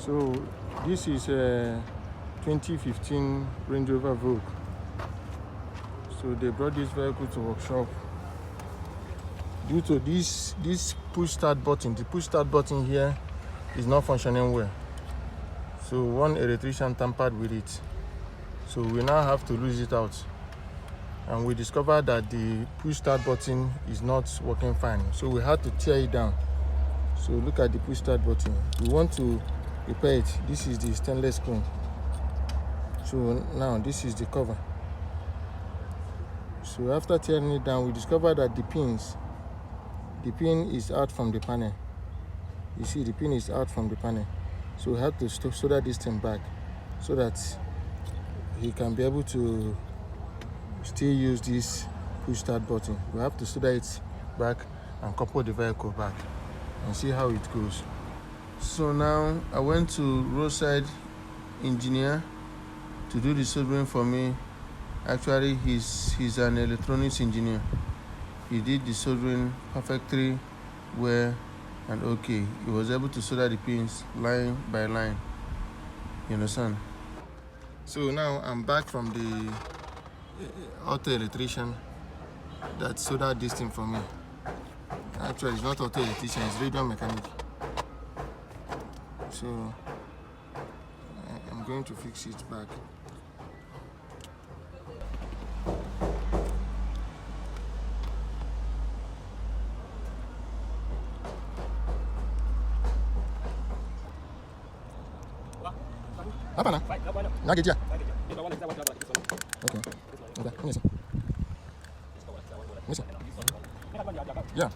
So this is a 2015 Range Rover Vogue. So they brought this vehicle to workshop due to this push start button. The push start button here is not functioning well. So one electrician tampered with it. So we now have to lose it out. And we discovered that the push start button is not working fine. So we had to tear it down. So look at the push start button. We want to repair it. This is the stainless screen. So now this is the cover. So after tearing it down, we discovered that the pin is out from the panel. You see, the pin is out from the panel. So we have to solder this thing back so that he can be able to still use this push start button. We have to solder it back and couple the vehicle back and see how it goes. So now I went to roadside engineer to do the soldering for me. Actually, he's an electronics engineer. He did the soldering perfectly well and okay. He was able to solder the pins line by line. You understand? So now I'm back from the auto electrician that soldered this thing for me. Actually, it's not auto electrician, it's radio mechanic. So I'm going to fix it back. Apa na? Nak kerja? Okay. Okay. Ini sih. Ini sih. Ya.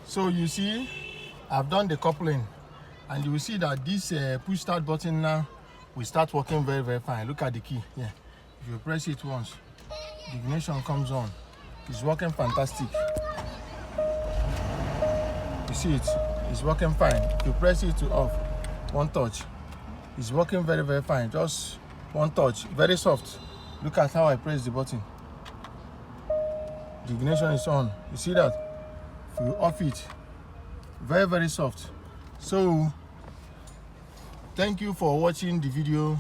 So you see, I've done the coupling, and you will see that this push start button now will start working very, very fine. Look at the key here. If you press it once, the ignition comes on. It's working fantastic. You see it's working fine. If you press it to off, one touch, it's working very, very fine. Just one touch, very soft. Look at how I press the button. The ignition is on. You see that? If you off it, very, very soft. So thank you for watching the video.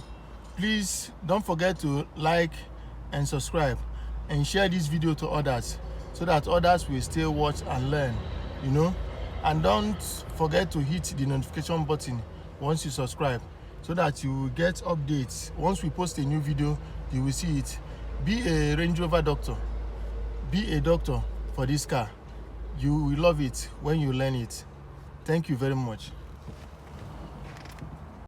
Please don't forget to like and subscribe and share this video to others so that others will still watch and learn, you know. And don't forget to hit the notification button once you subscribe so that you will get updates. Once we post a new video, you will see it. Be a Range Rover doctor. Be a doctor for this car. You will love it when you learn it. Thank you very much.